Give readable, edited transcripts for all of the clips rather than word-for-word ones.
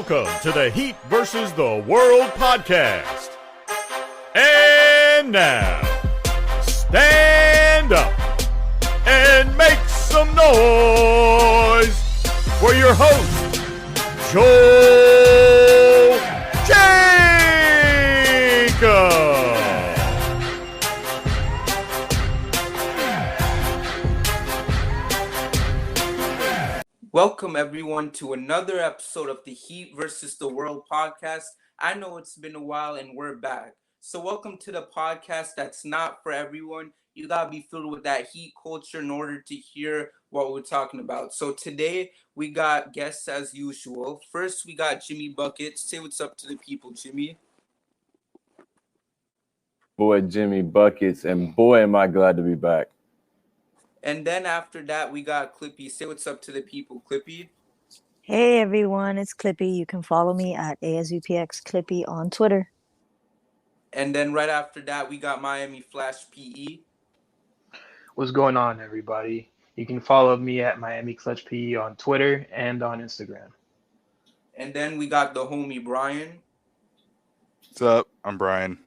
Welcome to the Heat versus the World podcast. And now, stand up and make some noise for your host, Joel Jacob. Welcome, everyone, to another episode of the Heat versus the World podcast. I know it's been a while and we're back. So welcome to the podcast that's not for everyone. You got to be filled with that Heat culture in order to hear what we're talking about. So today we got guests as usual. First, we got Jimmy Buckets. Say what's up to the people, Jimmy. Boy, Jimmy Buckets, and boy, am I glad to be back. And then after that, we got Clippy. Say what's up to the people, Clippy. Hey everyone, it's Clippy. You can follow me at ASUPX Clippy on Twitter. And then right after that, we got Miami Flash PE. What's going on, everybody? You can follow me at Miami Clutch PE on Twitter and on Instagram. And then we got the homie Brian. What's up? I'm Brian.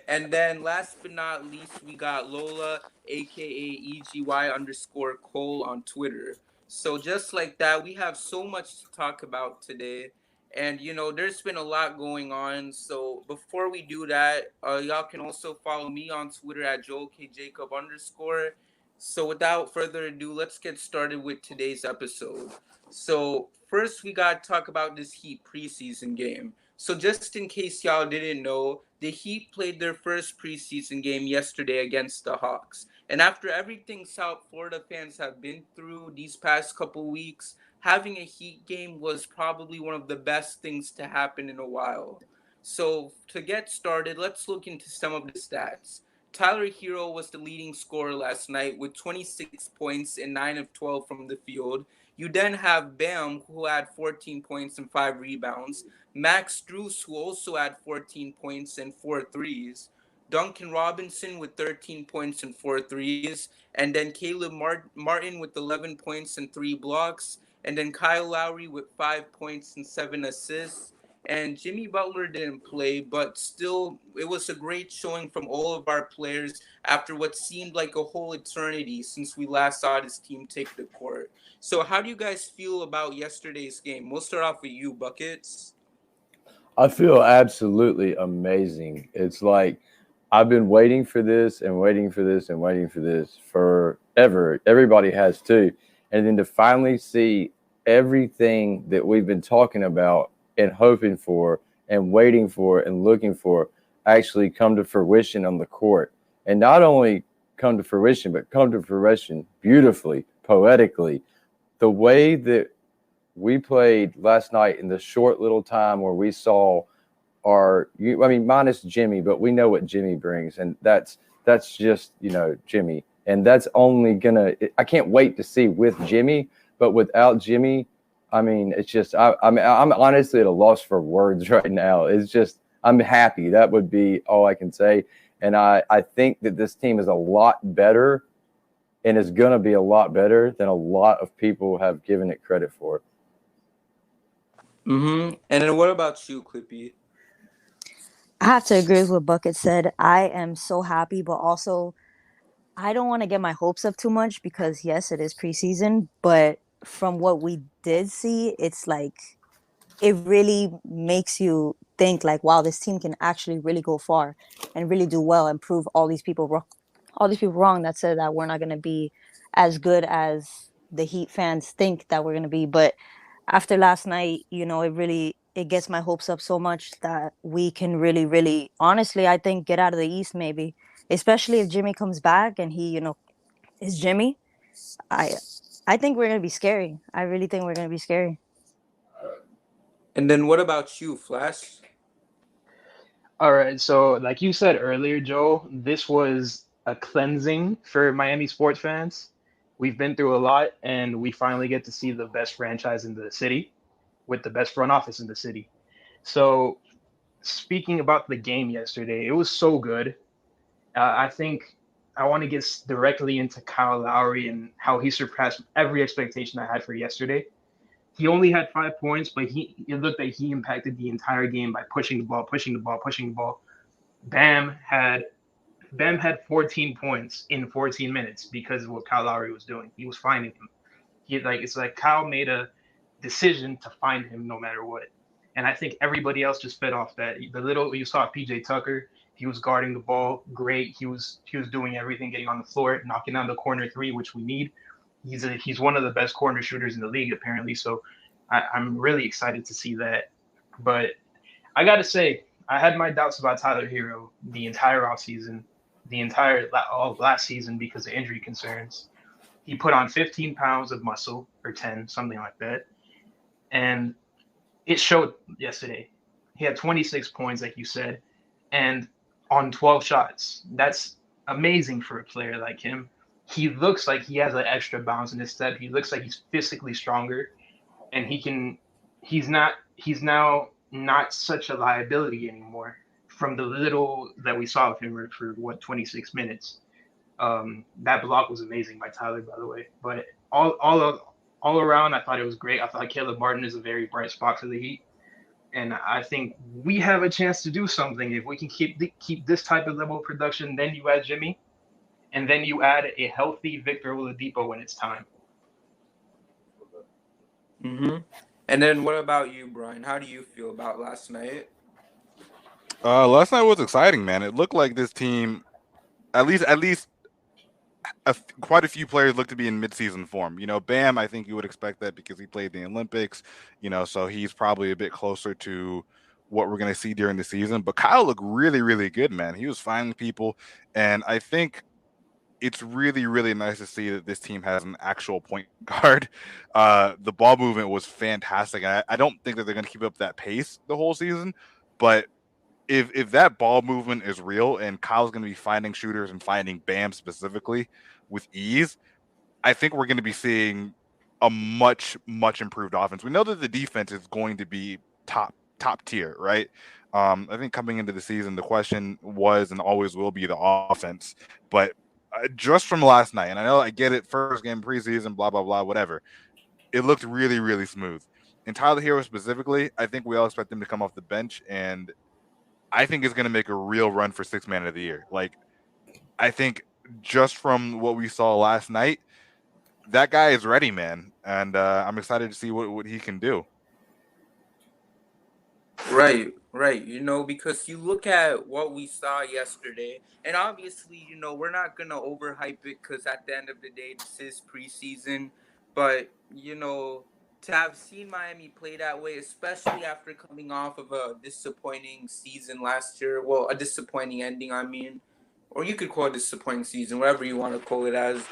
And then last but not least, we got Lola, aka EGY_Cole on Twitter. So just like that, we have so much to talk about today. And, you know, there's been a lot going on. So before we do that, y'all can also follow me on Twitter at JoelKJacob_. So without further ado, let's get started with today's episode. So first, we got to talk about this Heat preseason game. So just in case y'all didn't know, the Heat played their first preseason game yesterday against the Hawks. And after everything South Florida fans have been through these past couple weeks, having a Heat game was probably one of the best things to happen in a while. So to get started, let's look into some of the stats. Tyler Hero was the leading scorer last night with 26 points and 9 of 12 from the field. You then have Bam, who had 14 points and 5 rebounds. Max Strus, who also had 14 points and 4 threes. Duncan Robinson with 13 points and 4 threes. And then Caleb Martin with 11 points and 3 blocks. And then Kyle Lowry with 5 points and 7 assists. And Jimmy Butler didn't play, but still, it was a great showing from all of our players after what seemed like a whole eternity since we last saw this team take the court. So how do you guys feel about yesterday's game? We'll start off with you, Buckets. I feel absolutely amazing. It's like I've been waiting for this and waiting for this and waiting for this forever. Everybody has too. And then to finally see everything that we've been talking about and hoping for and waiting for and looking for actually come to fruition on the court. And not only come to fruition, but come to fruition beautifully, poetically. The way that we played last night in the short little time where we saw minus Jimmy, but we know what Jimmy brings. And that's just, Jimmy. And that's only I can't wait to see with Jimmy, but without Jimmy, it's just, I'm honestly at a loss for words right now. It's just, I'm happy. That would be all I can say. And I think that this team is a lot better and is going to be a lot better than a lot of people have given it credit for. Mm-hmm. And then what about you, Clippy? I have to agree with what Bucket said. I am so happy, but also I don't want to get my hopes up too much because, yes, it is preseason, but from what we did see, it's like it really makes you think like, wow, this team can actually really go far and really do well and prove all these people wrong that said that we're not going to be as good as the Heat fans think that we're going to be. But after last night, it gets my hopes up so much that we can really, really, honestly, I think get out of the East maybe, especially if Jimmy comes back and he, is Jimmy. I think we're going to be scary. I really think we're going to be scary. And then what about you, Flash? All right, so like you said earlier, Joe, this was a cleansing for Miami sports fans. We've been through a lot, and we finally get to see the best franchise in the city with the best front office in the city. So speaking about the game yesterday, it was so good. I think I want to get directly into Kyle Lowry and how he surpassed every expectation I had for yesterday. He only had 5 points, but it looked like he impacted the entire game by pushing the ball, pushing the ball, pushing the ball. Bam had Bam had 14 points in 14 minutes because of what Kyle Lowry was doing. He was finding him. It's like Kyle made a decision to find him no matter what. And I think everybody else just fed off that. The little you saw PJ Tucker, he was guarding the ball great. He was doing everything, getting on the floor, knocking down the corner three, which we need. He's one of the best corner shooters in the league apparently. So I'm really excited to see that. But I got to say, I had my doubts about Tyler Hero the entire offseason, the entire all last season because of injury concerns. He put on 15 pounds of muscle or 10, something like that. And it showed yesterday. He had 26 points, like you said, and on 12 shots. That's amazing for a player like him. He looks like he has an extra bounce in his step. He looks like he's physically stronger, and he's now not such a liability anymore from the little that we saw of him for what 26 minutes. That block was amazing by Tyler, by the way. But all around, I thought it was great. I thought Caleb Martin is a very bright spot for the Heat, and I think we have a chance to do something if we can keep this type of level of production. Then you add Jimmy, and then you add a healthy Victor Oladipo when it's time. Mm-hmm. And then what about you, Brian? How do you feel about last night? Last night was exciting, man. It looked like this team, at least quite a few players look to be in midseason form. You know, Bam, I think you would expect that because he played the Olympics, you know, so he's probably a bit closer to what we're going to see during the season. But Kyle looked really, really good, man. He was finding people. And I think it's really, really nice to see that this team has an actual point guard. The ball movement was fantastic. I don't think that they're going to keep up that pace the whole season, but if that ball movement is real and Kyle's going to be finding shooters and finding Bam specifically with ease, I think we're going to be seeing a much improved offense. We know that the defense is going to be top tier, right? I think coming into the season, the question was and always will be the offense. But just from last night, and I know I get it, first game preseason, blah blah blah, whatever. It looked really really smooth. And Tyler Hero specifically, I think we all expect him to come off the bench, and I think is going to make a real run for sixth man of the year. Like, I think just from what we saw last night, that guy is ready, man. And I'm excited to see what he can do. Right, right. Because you look at what we saw yesterday, and obviously, we're not gonna overhype it because at the end of the day, this is preseason. But to have seen Miami play that way, especially after coming off of a disappointing season last year, well, a disappointing ending, I mean, or you could call it disappointing season, whatever you want to call it as.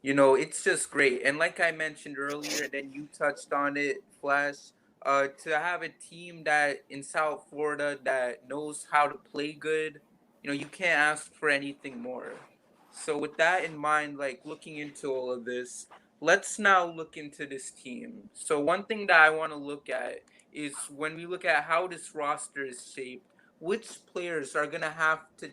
It's just great. And like I mentioned earlier, and then you touched on it, Flash, to have a team that in South Florida that knows how to play good, you can't ask for anything more. So with that in mind, like looking into all of this, let's now look into this team. So one thing that I want to look at is when we look at how this roster is shaped, which players are gonna have to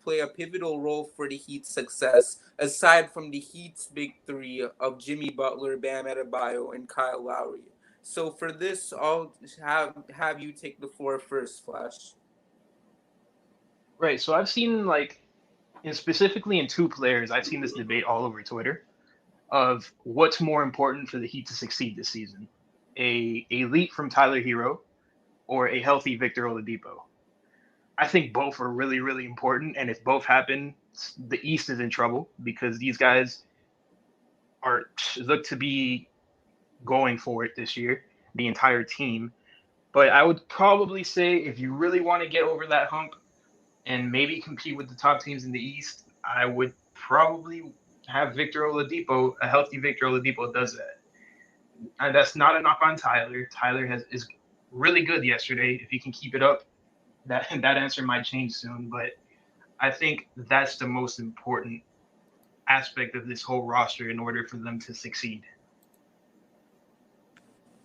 play a pivotal role for the Heat's success, aside from the Heat's big three of Jimmy Butler, Bam Adebayo, and Kyle Lowry. So for this, I'll have you take the floor first, Flash. Right. So I've seen specifically in two players, I've seen this debate all over Twitter of what's more important for the Heat to succeed this season: a leap from Tyler Hero or a healthy Victor Oladipo. I think both are really, really important, and if both happen, the East is in trouble because these guys are look to be going for it this year, the entire team. But I would probably say if you really want to get over that hump and maybe compete with the top teams in the East, I would probably have Victor Oladipo. A healthy Victor Oladipo does that, and that's not a knock on Tyler. Tyler is really good yesterday. If he can keep it up, that answer might change soon. But I think that's the most important aspect of this whole roster in order for them to succeed.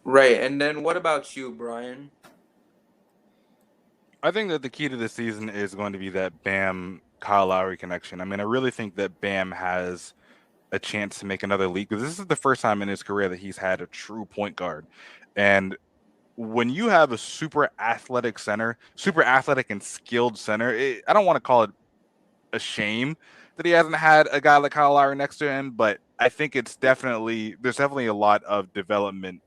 Right, and then what about you, Brian? I think that the key to the season is going to be that Bam Kyle Lowry connection. I mean, I really think that Bam has a chance to make another leap, because this is the first time in his career that he's had a true point guard. And when you have a super athletic center, super athletic and skilled center, I don't want to call it a shame that he hasn't had a guy like Kyle Lowry next to him, but I think there's definitely a lot of development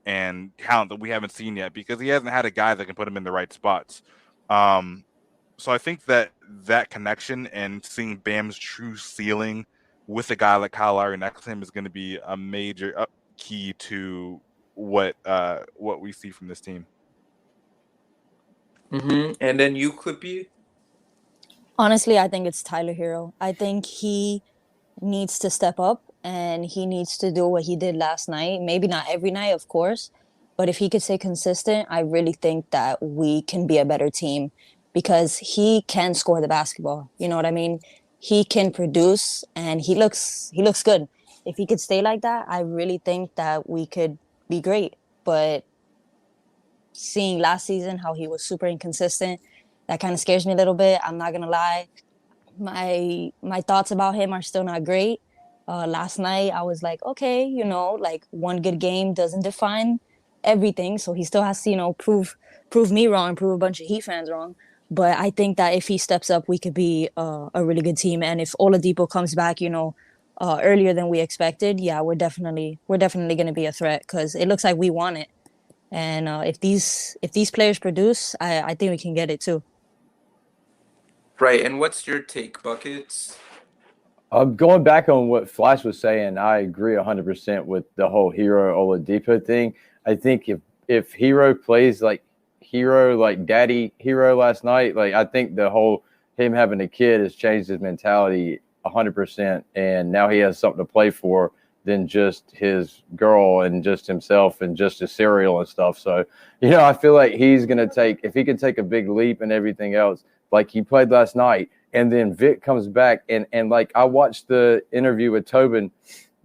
and talent that we haven't seen yet, because he hasn't had a guy that can put him in the right spots. So I think that connection and seeing Bam's true ceiling with a guy like Kyle Lowry next to him is going to be a major key to what we see from this team. And then you, Clippy? Honestly, I think it's Tyler Hero. I think he needs to step up and he needs to do what he did last night. Maybe not every night, of course, but if he could stay consistent, I really think that we can be a better team because he can score the basketball. You know what I mean? He can produce and he looks good. If he could stay like that, I really think that we could be great. But seeing last season how he was super inconsistent, that kind of scares me a little bit. I'm not gonna lie. My thoughts about him are still not great. Last night I was like, okay, like one good game doesn't define everything, so he still has to, prove me wrong, prove a bunch of Heat fans wrong. But I think that if he steps up, we could be a really good team. And if Oladipo comes back, earlier than we expected, yeah, we're definitely going to be a threat because it looks like we want it. And if these players produce, I think we can get it too. Right, and what's your take, Buckets? Going back on what Flash was saying, I agree 100% with the whole Hero Oladipo thing. I think if Hero plays like Hero, like Daddy Hero last night, like I think the whole him having a kid has changed his mentality 100%, and now he has something to play for than just his girl and just himself and just his cereal and stuff. So, I feel like he's going to if he can take a big leap and everything else, like he played last night, and then Vic comes back and like I watched the interview with Tobin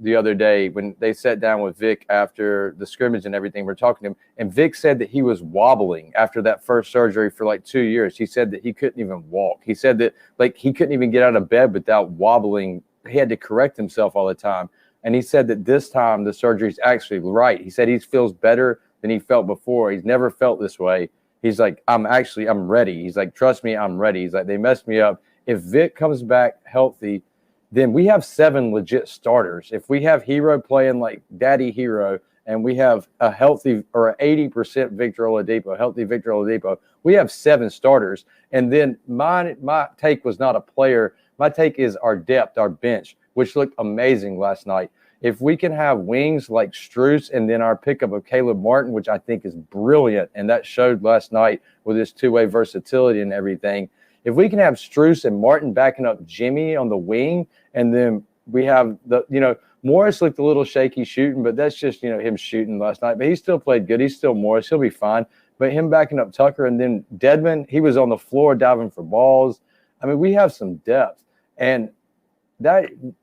the other day when they sat down with Vic after the scrimmage and everything. We're talking to him, and Vic said that he was wobbling after that first surgery for like 2 years. He said that he couldn't even walk. He said that like he couldn't even get out of bed without wobbling. He had to correct himself all the time. And he said that this time the surgery is actually right. He said he feels better than he felt before. He's never felt this way. He's like, I'm ready. He's like, trust me, I'm ready. He's like, they messed me up. If Vic comes back healthy, then we have 7 legit starters. If we have Hero playing like Daddy Hero, and we have a healthy or 80% Victor Oladipo, healthy Victor Oladipo, we have 7 starters. And then my take was not a player. My take is our depth, our bench, which looked amazing last night. If we can have wings like Strus and then our pickup of Caleb Martin, which I think is brilliant, and that showed last night with his two-way versatility and everything. If we can have Strus and Martin backing up Jimmy on the wing, and then we have Morris looked a little shaky shooting, but that's just, him shooting last night. But he still played good. He's still Morris. He'll be fine. But him backing up Tucker, and then Dedmon, he was on the floor diving for balls. I mean, we have some depth. And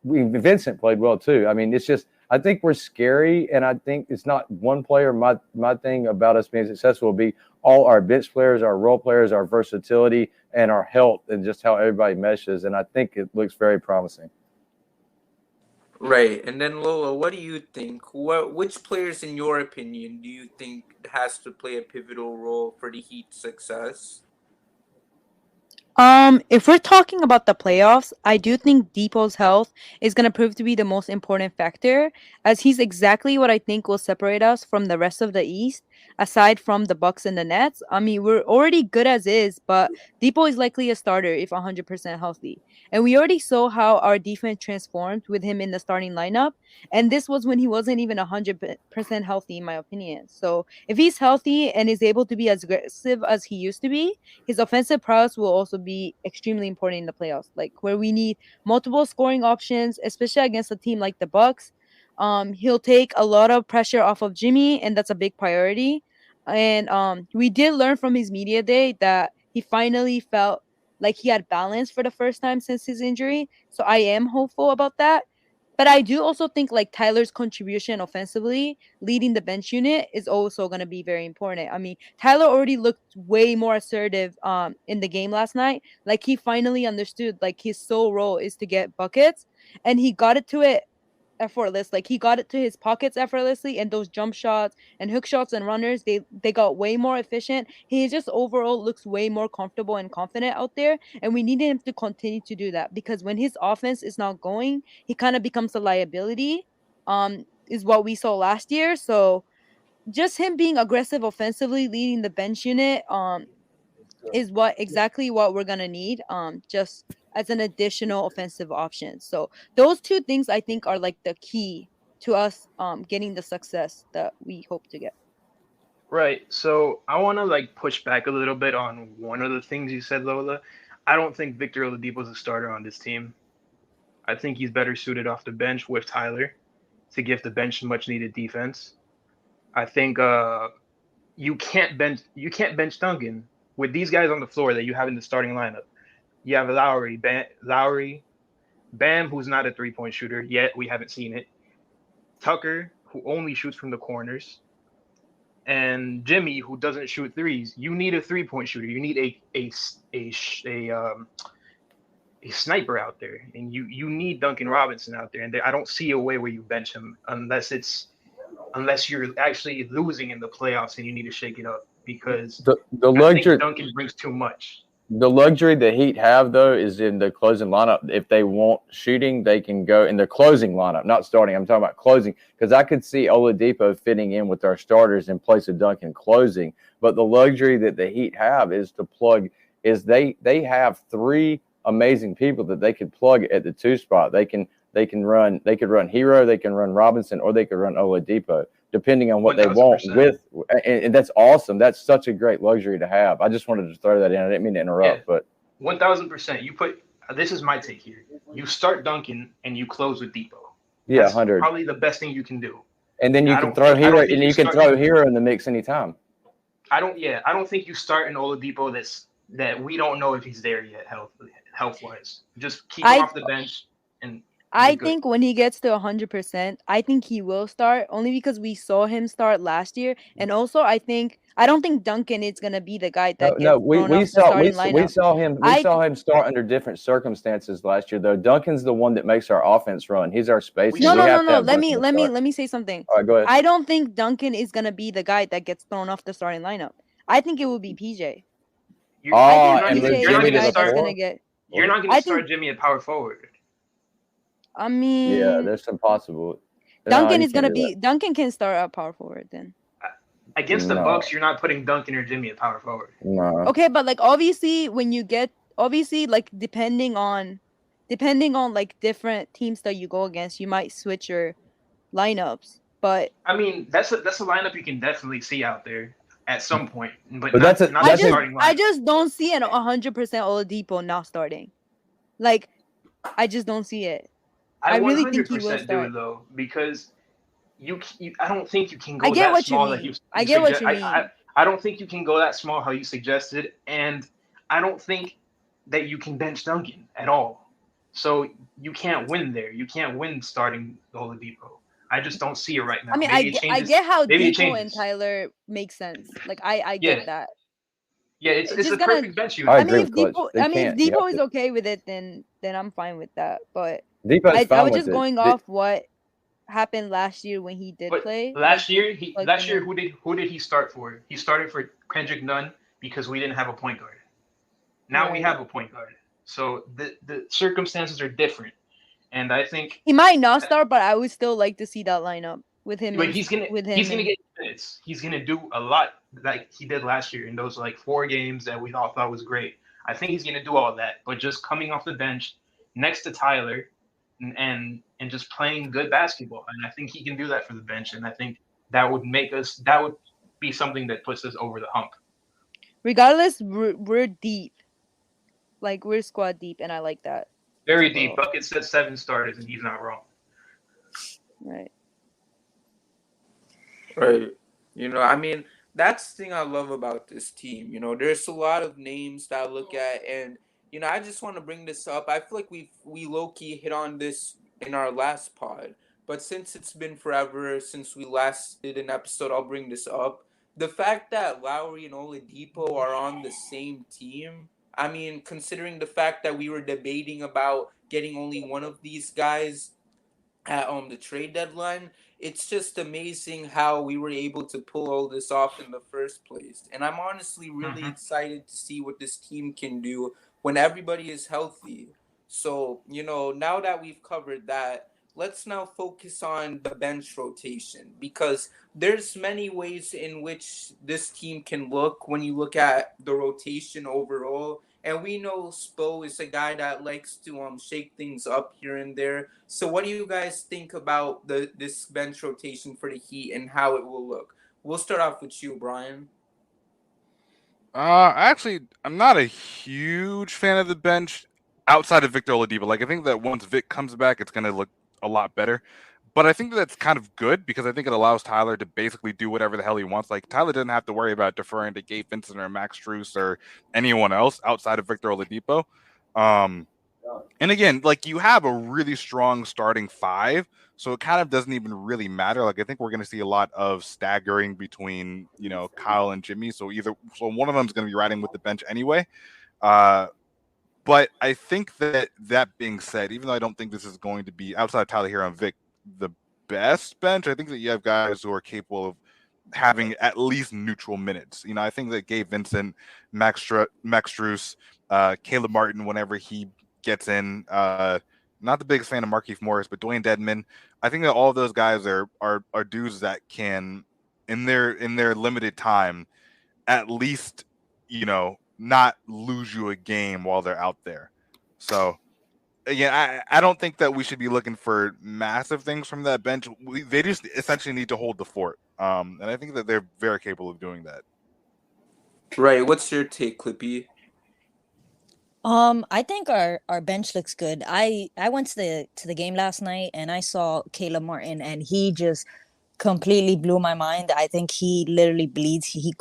Vincent played well too. I mean, it's just, I think we're scary, and I think it's not one player. My thing about us being successful will be all our bench players, our role players, our versatility, and our health, and just how everybody meshes. And I think it looks very promising. Right, and then Lola, what do you think? Which players, in your opinion, do you think has to play a pivotal role for the Heat's success? If we're talking about the playoffs, I do think Depot's health is going to prove to be the most important factor, as he's exactly what I think will separate us from the rest of the East, aside from the Bucks and the Nets. I mean, we're already good as is, but Depot is likely a starter if 100% healthy. And we already saw how our defense transformed with him in the starting lineup, and this was when he wasn't even 100% healthy, in my opinion. So if he's healthy and is able to be as aggressive as he used to be, his offensive prowess will also be extremely important in the playoffs, like where we need multiple scoring options, especially against a team like the Bucks. He'll take a lot of pressure off of Jimmy, and that's a big priority. And we did learn from his media day that he finally felt like he had balance for the first time since his injury. So I am hopeful about that. But I do also think like Tyler's contribution offensively, leading the bench unit, is also going to be very important. I mean, Tyler already looked way more assertive in the game last night. Like he finally understood like his sole role is to get buckets, and he got it to it effortless. Like he got it to his pockets effortlessly, and those jump shots and hook shots and runners, they got way more efficient. He just overall looks way more comfortable and confident out there, and we needed him to continue to do that because when his offense is not going, he kind of becomes a liability. Is what we saw last year. So just him being aggressive offensively, leading the bench unit, is exactly what we're gonna need. Just as an additional offensive option. So those two things I think are like the key to us getting the success that we hope to get. Right. So I want to like push back a little bit on one of the things you said, Lola. I don't think Victor Oladipo is a starter on this team. I think he's better suited off the bench with Tyler to give the bench much needed defense. I think you can't bench Duncan with these guys on the floor that you have in the starting lineup. You have Lowry, Bam, who's not a 3-point shooter yet. We haven't seen it. Tucker, who only shoots from the corners, and Jimmy, who doesn't shoot threes. You need a 3-point shooter. You need a sniper out there, and you need Duncan Robinson out there. And I don't see a way where you bench him unless you're actually losing in the playoffs and you need to shake it up because The I think luxury Duncan brings too much. the luxury the Heat have though is in the closing lineup. If they want shooting, they can go in their closing lineup, not starting. I'm talking about closing because I could see Oladipo fitting in with our starters in place of Duncan closing. But the luxury that the Heat have is to plug is they have three amazing people that they could plug at the 2 spot. They could run Hero, they can run Robinson, or they could run Oladipo, depending on what they want 1000%. with, and that's awesome. That's such a great luxury to have. I just wanted to throw that in. I didn't mean to interrupt, but 1000%. You put this is my take here. You start Duncan and you close with Depot. yeah, That's 100. probably the best thing you can do. And then you I can don't throw think- I don't Hero, think and you you can start- throw Hero in the mix anytime. I don't think you start an Oladipo that we don't know if he's there yet health wise. Just keep him off the bench and I you're good. think when he gets to 100%, I think he will start only because we saw him start last year, and also I don't think Duncan is gonna be the guy that gets thrown off the starting lineup. We saw him start under different circumstances last year though. Duncan's the one that makes our offense run. He's our spacing. No, We no, have no, to no. have Duncan to start. Let me say something. All right, go ahead. I don't think Duncan is gonna be the guy that gets thrown off the starting lineup. I think it will be PJ. I think PJ is the guy that's gonna get. You're not gonna start Jimmy at power forward. I mean, Yeah, there's some possible. Duncan is gonna be. Duncan can start at power forward then. Against the Bucks, you're not putting Duncan or Jimmy at power forward. No. Okay, but like obviously like depending on like different teams that you go against, you might switch your lineups. But I mean, that's a lineup you can definitely see out there at some point, but that's not the starting lineup. I just don't see an 100% Oladipo not starting. Like, I just don't see it. I really think he will start. do it though, because you I don't think you can go I get that what small. you mean. I get what you mean. I don't think you can go that small how you suggested, and I don't think that you can bench Duncan at all. So you can't win there. You can't win starting Oladipo. I just don't see it right now. I mean, I get how Depot and Tyler make sense. Like I get that. Yeah, it's a perfect bench unit. I mean, if agree, Depot is okay with it, then I'm fine with that. But Depot's fine I was with just it. going off what happened last year when he did play. Last year, who did he start for? He started for Kendrick Nunn because we didn't have a point guard. Now we have a point guard. So the circumstances are different. And I think he might not start, but I would still like to see that lineup with him. He's gonna get minutes. He's gonna do a lot like he did last year in those like 4 games that we all thought was great. I think he's gonna do all that, but just coming off the bench next to Tyler and just playing good basketball. And I think he can do that for the bench. And I think that would be something that puts us over the hump. Regardless, we're deep. Like we're squad deep, and I like that. Very deep. Bucket said 7 starters, and he's not wrong. Right. Right. I mean, that's the thing I love about this team. There's a lot of names that I look at, and I just want to bring this up. I feel like we low-key hit on this in our last pod, but since it's been forever since we last did an episode, I'll bring this up. The fact that Lowry and Oladipo are on the same team, I mean, considering the fact that we were debating about getting only one of these guys, at the trade deadline. It's just amazing how we were able to pull all this off in the first place. And I'm honestly really Mhm. excited to see what this team can do when everybody is healthy. So, now that we've covered that, let's now focus on the bench rotation, because there's many ways in which this team can look when you look at the rotation overall. And we know Spo is a guy that likes to shake things up here and there. So what do you guys think about this bench rotation for the Heat and how it will look? We'll start off with you, Brian. Actually, I'm not a huge fan of the bench outside of Victor Oladipo. Like, I think that once Vic comes back, it's going to look a lot better. But I think that's kind of good because I think it allows Tyler to basically do whatever the hell he wants. Like, Tyler doesn't have to worry about deferring to Gabe Vincent or Max Strus or anyone else outside of Victor Oladipo. And again, like, you have a really strong starting five, so it kind of doesn't even really matter. Like, I think we're going to see a lot of staggering between, Kyle and Jimmy. So one of them is going to be riding with the bench anyway. But I think that being said, even though I don't think this is going to be, outside of Tyler Hero and Vic, the best bench, I think that you have guys who are capable of having at least neutral minutes. I think that Gabe Vincent, Max Strus, Caleb Martin, whenever he gets in, not the biggest fan of Markieff Morris, but Dwayne Dedman, I think that all of those guys are dudes that can, in their limited time, at least, not lose you a game while they're out there. So again, I don't think that we should be looking for massive things from that bench. They just essentially need to hold the fort. And I think that they're very capable of doing that. Right. What's your take, Clippy? I think our bench looks good. I went to the game last night and I saw Caleb Martin and he just completely blew my mind. I think he literally bleeds. He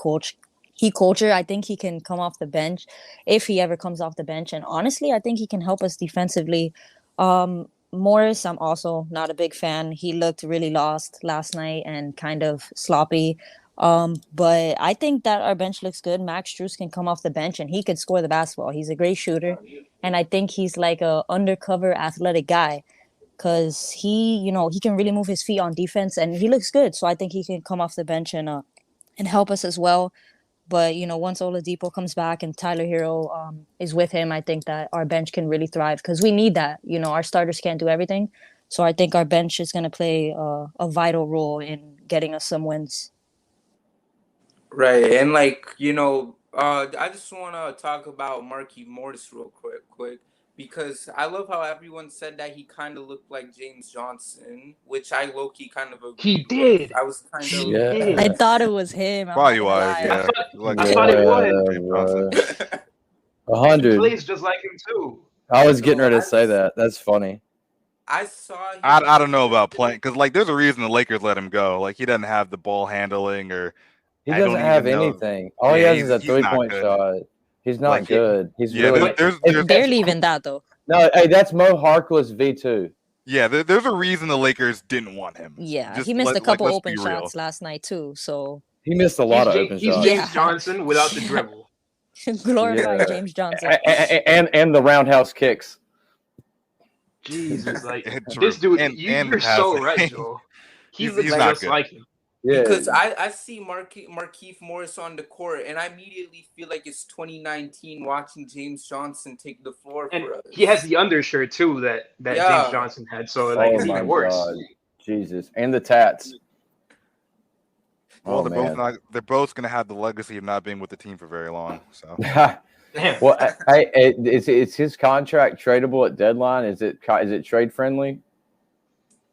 culture. I think he can come off the bench if he ever comes off the bench. And honestly, I think he can help us defensively. Morris, I'm also not a big fan. He looked really lost last night and kind of sloppy. But I think that our bench looks good. Max Strus can come off the bench and he could score the basketball. He's a great shooter, and I think he's like a undercover athletic guy because he can really move his feet on defense and he looks good. So I think he can come off the bench and help us as well. But once Oladipo comes back and Tyler Hero is with him, I think that our bench can really thrive because we need that. Our starters can't do everything, so I think our bench is going to play a vital role in getting us some wins. Right. And I just want to talk about Markieff Morris real quick, because I love how everyone said that he kind of looked like James Johnson, which I low-key kind of He agreed with. did. I was kind He of. Yeah. I did. thought it was him. I'm not Body gonna wise, lie. I yeah. thought Like I thought it Yeah, was. James Johnson. bro. And he 100. plays just like him too. I was getting No, ready to say that. That's funny. I saw him. I don't know about playing because, like, there's a reason the Lakers let him go. Like, he doesn't have the ball handling, or He I doesn't don't have even know. anything. All he Yeah, has is a he's not 3-point good. shot. He's not Like, good. He's yeah, really there's Barely even that though. no. Hey, that's Mo Harkless V2. yeah, there's a reason the Lakers didn't want him. Yeah, Just he missed a like couple let's open be real. shots last night too. So He missed a lot of open He's shots. James Yeah. Johnson without the dribble. glorifying Yeah. James Johnson. And the roundhouse kicks. Jesus, like Yeah, true. this dude, And you're so passing. right, Joe. He He's looks not just good. like him. Yeah. Because I see Markieff Morris on the court, and I immediately feel like it's 2019 watching James Johnson take the floor And for us. he has the undershirt too that James Yeah. Johnson had. So like Oh it's my even worse. God, Jesus, and the tats. Well, Oh they're man. both gonna have the legacy of not being with the team for very long. So Damn. Well, is his contract tradable at deadline? Is it trade friendly?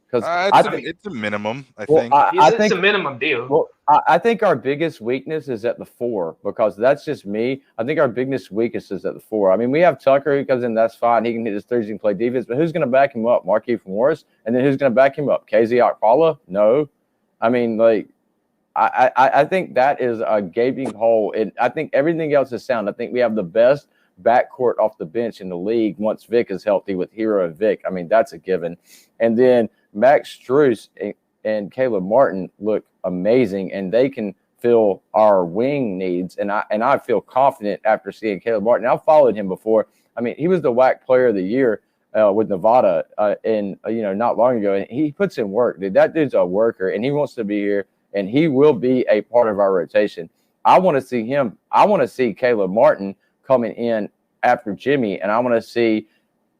Because it's a minimum, I well, think. It's a minimum deal. Well, I think our biggest weakness is at the 4 because that's just me. I think our biggest weakness is at the 4. I mean, we have Tucker who comes in, that's fine. He can hit his threes, he can play defense, but who's going to back him up? Markieff Morris? And then who's going to back him up? KZ Okpala? No. I mean, like, I think that is a gaping hole. And I think everything else is sound. I think we have the best backcourt off the bench in the league once Vic is healthy with Hero and Vic. I mean, that's a given. And then Max Strus and Caleb Martin look amazing, and they can fill our wing needs. And I feel confident after seeing Caleb Martin. I've followed him before. I mean, he was the WAC Player of the Year with Nevada, and not long ago, and he puts in work. Dude, that dude's a worker, and he wants to be here, and he will be a part of our rotation. I want to see him. I want to see Caleb Martin coming in after Jimmy, and I want to see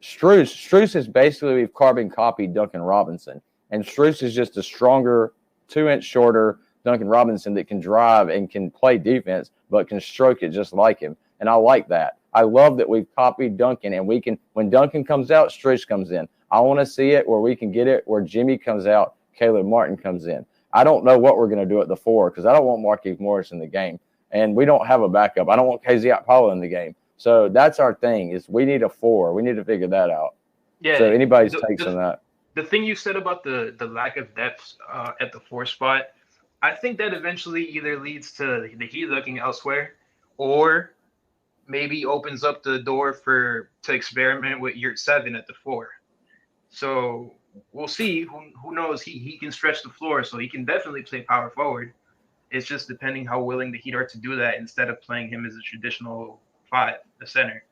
Struce. Struce is basically we've carbon copied Duncan Robinson, and Struce is just a stronger, 2 inch shorter Duncan Robinson that can drive and can play defense, but can stroke it just like him. And I like that. I love that we've copied Duncan, and we can, when Duncan comes out, Struce comes in. I want to see it where we can get it where Jimmy comes out, Caleb Martin comes in. I don't know what we're going to do at the 4 because I don't want Marquise Morris in the game, and we don't have a backup. I don't want KZ Okpala in the game. So that's our thing is we need a 4. We need to figure that out. Yeah. So anybody's takes on that. The thing you said about the lack of depth at the 4 spot, I think that eventually either leads to the Heat looking elsewhere, or maybe opens up the door to experiment with Yurt 7 at the 4. So we'll see. Who knows? He can stretch the floor, so he can definitely play power forward. It's just depending how willing the Heat are to do that instead of playing him as a traditional 5, the center.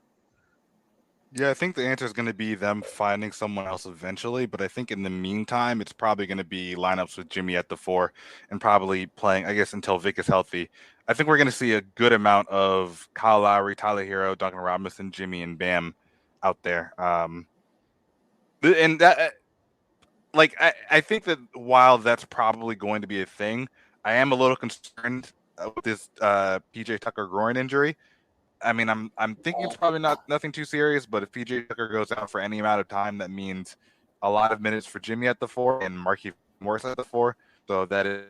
Yeah, I think the answer is going to be them finding someone else eventually, but I think in the meantime, it's probably going to be lineups with Jimmy at the 4 and probably playing, I guess, until Vic is healthy. I think we're going to see a good amount of Kyle Lowry, Tyler Hero, Duncan Robinson, Jimmy, and Bam out there. And that, I think that while that's probably going to be a thing, I am a little concerned with this PJ Tucker groin injury. I mean, I'm thinking it's probably nothing too serious, but if PJ Tucker goes out for any amount of time, that means a lot of minutes for Jimmy at the 4 and Marquise Morris at the 4. So that is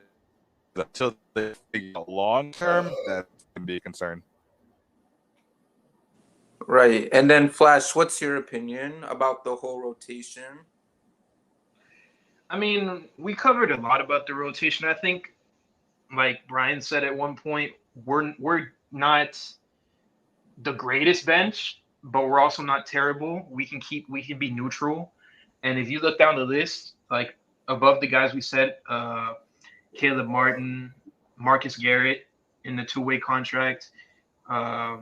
until they figure out long term, that can be a concern. Right. And then Flash, what's your opinion about the whole rotation? I mean, we covered a lot about the rotation. I think, like Brian said at one point, we're not the greatest bench, but we're also not terrible. We can be neutral. And if you look down the list, like above the guys we said, Caleb Martin, Marcus Garrett in the 2-way contract. I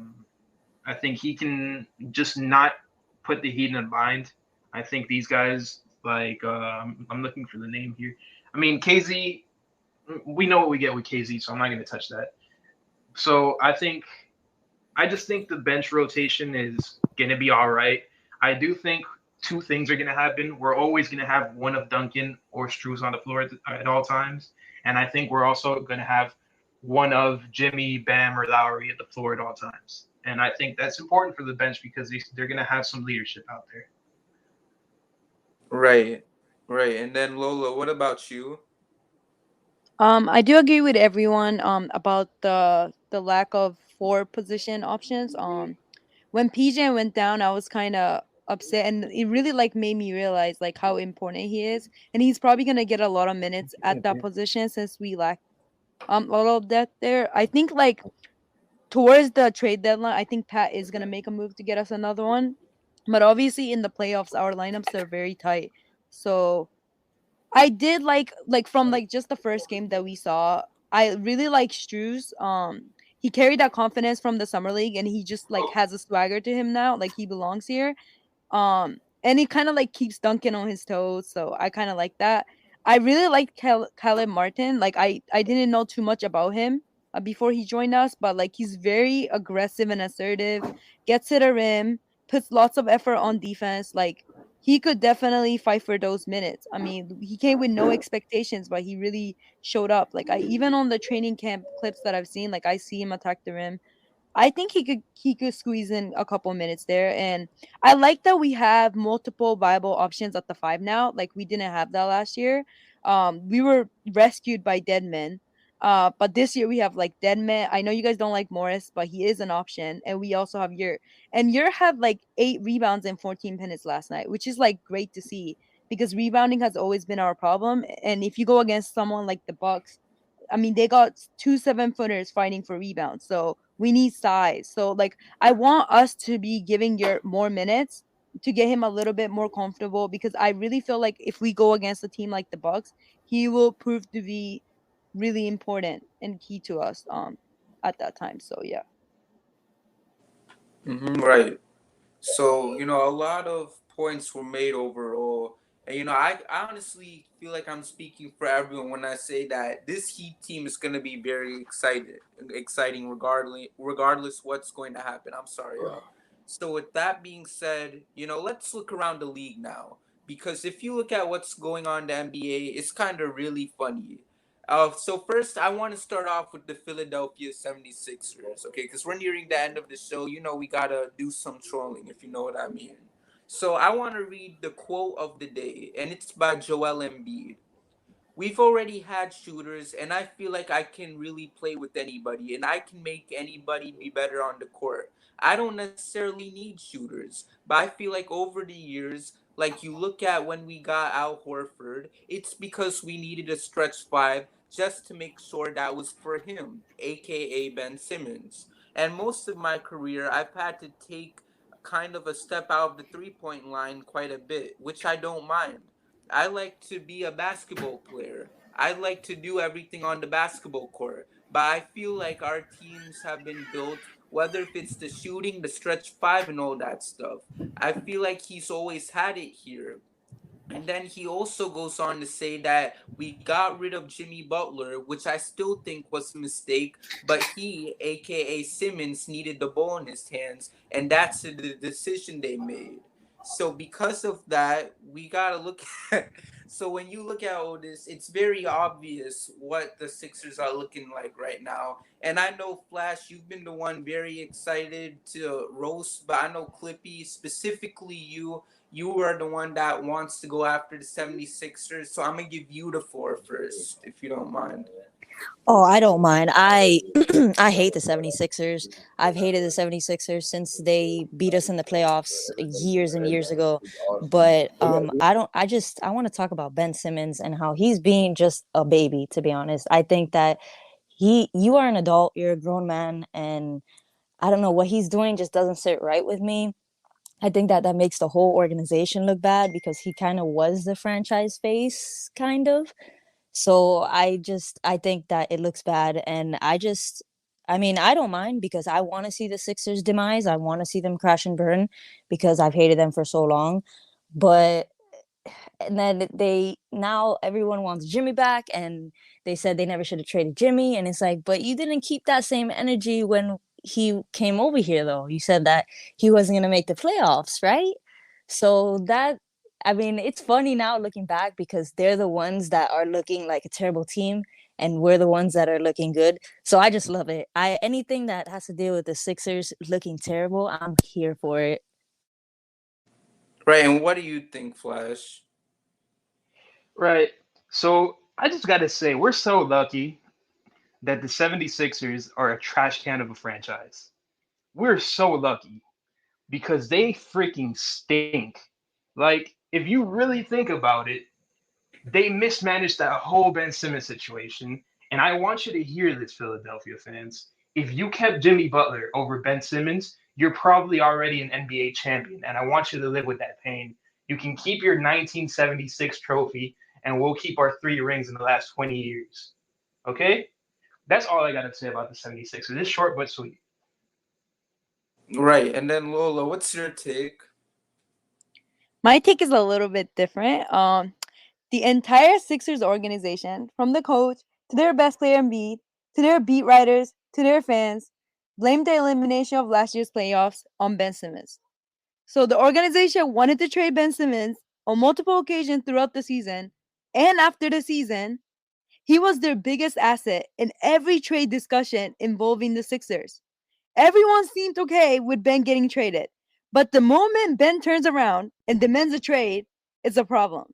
think he can just not put the Heat in a bind. I think these guys, like, I'm looking for the name here. I mean, KZ, we know what we get with KZ, so I'm not going to touch that. So I just think the bench rotation is going to be all right. I do think 2 things are going to happen. We're always going to have one of Duncan or Struz on the floor at all times. And I think we're also going to have one of Jimmy, Bam, or Lowry at the floor at all times. And I think that's important for the bench because they're going to have some leadership out there. Right. Right. And then Lola, what about you? I do agree with everyone about the lack of 4 position options. When PJ went down, I was kind of upset, and it really like made me realize like how important he is, and he's probably gonna get a lot of minutes at that position since we lack a lot of depth there. I think like towards the trade deadline, I think Pat is gonna make a move to get us another one, but obviously in the playoffs, our lineups are very tight, so I did like from like just the first game that we saw. I really like Struz. He carried that confidence from the summer league, and he just like has a swagger to him now. Like he belongs here. And he kind of like keeps Duncan on his toes, so I kind of like that. I really like Caleb Martin. Like I didn't know too much about him before he joined us, but like he's very aggressive and assertive. Gets to the rim, puts lots of effort on defense. Like he could definitely fight for those minutes. I mean, he came with no expectations, but he really showed up. Like I even on the training camp clips that I've seen, like I see him attack the rim. I think he could squeeze in a couple minutes there, and I like that we have multiple viable options at the 5 now. Like we didn't have that last year. We were rescued by Deadman, but this year we have like Deadman. I know you guys don't like Morris, but he is an option, and we also have Yurt. And Yurt had like 8 rebounds in 14 minutes last night, which is like great to see because rebounding has always been our problem. And if you go against someone like the Bucks, I mean, they got 2 7-footers fighting for rebounds. So we need size. So like I want us to be giving your more minutes to get him a little bit more comfortable because I really feel like if we go against a team like the Bucks, he will prove to be really important and key to us at that time. So yeah. Right. So, a lot of points were made overall. And I honestly feel like I'm speaking for everyone when I say that this Heat team is going to be very exciting regardless what's going to happen. I'm sorry, y'all. So with that being said, let's look around the league now, because if you look at what's going on in the NBA, it's kind of really funny. So first, I want to start off with the Philadelphia 76ers, okay? Because we're nearing the end of the show. We got to do some trolling, if you know what I mean. So I want to read the quote of the day, and it's by Joel Embiid. We've already had shooters, and I feel like I can really play with anybody, and I can make anybody be better on the court. I don't necessarily need shooters, but I feel like over the years, like you look at when we got Al Horford, it's because we needed a stretch five just to make sure that was for him, aka Ben Simmons. And most of my career, I've had to take kind of a step out of the 3 point line quite a bit, which I don't mind. I like to be a basketball player. I like to do everything on the basketball court. But I feel like our teams have been built, whether if it's the shooting, the stretch five, and all that stuff. I feel like he's always had it here. And then he also goes on to say that we got rid of Jimmy Butler, which I still think was a mistake, but he, aka Simmons, needed the ball in his hands, and that's the decision they made. So because of that, we gotta look at. So when you look at all this, it's very obvious what the Sixers are looking like right now. And I know Flash, you've been the one very excited to roast, but I know Clippy, specifically you are the one that wants to go after the 76ers. So I'm going to give you the floor first, if you don't mind. Oh, I don't mind. I I hate the 76ers. I've hated the 76ers since they beat us in the playoffs years and years ago. But I want to talk about Ben Simmons and how he's being just a baby, to be honest. I think that you are an adult, you're a grown man, and I don't know what he's doing just doesn't sit right with me. I think that makes the whole organization look bad because he kind of was the franchise face, kind of. So I think that it looks bad, and I mean, I don't mind because I want to see the Sixers demise. I want to see them crash and burn because I've hated them for so long. But and then they now everyone wants Jimmy back, and they said they never should have traded Jimmy, and it's like, but you didn't keep that same energy when he came over here though. You said that he wasn't going to make the playoffs, right? So that I mean, it's funny now looking back because they're the ones that are looking like a terrible team and we're the ones that are looking good. So I just love it. I anything that has to deal with the Sixers looking terrible, I'm here for it. Right. And what do you think, Flash? Right. So I just got to say, we're so lucky that the 76ers are a trash can of a franchise. We're so lucky because they freaking stink. Like, if you really think about it, they mismanaged that whole Ben Simmons situation. And I want you to hear this, Philadelphia fans. If you kept Jimmy Butler over Ben Simmons, you're probably already an NBA champion. And I want you to live with that pain. You can keep your 1976 trophy, and we'll keep our 3 rings in the last 20 years. Okay? That's all I got to say about the 76ers. It's short but sweet. Right. And then Lola, what's your take? My take is a little bit different. The entire Sixers organization, from the coach to their best player Embiid, to their beat writers, to their fans, blamed the elimination of last year's playoffs on Ben Simmons. So the organization wanted to trade Ben Simmons on multiple occasions throughout the season, and after the season, he was their biggest asset in every trade discussion involving the Sixers. Everyone seemed okay with Ben getting traded, but the moment Ben turns around and demands a trade, it's a problem.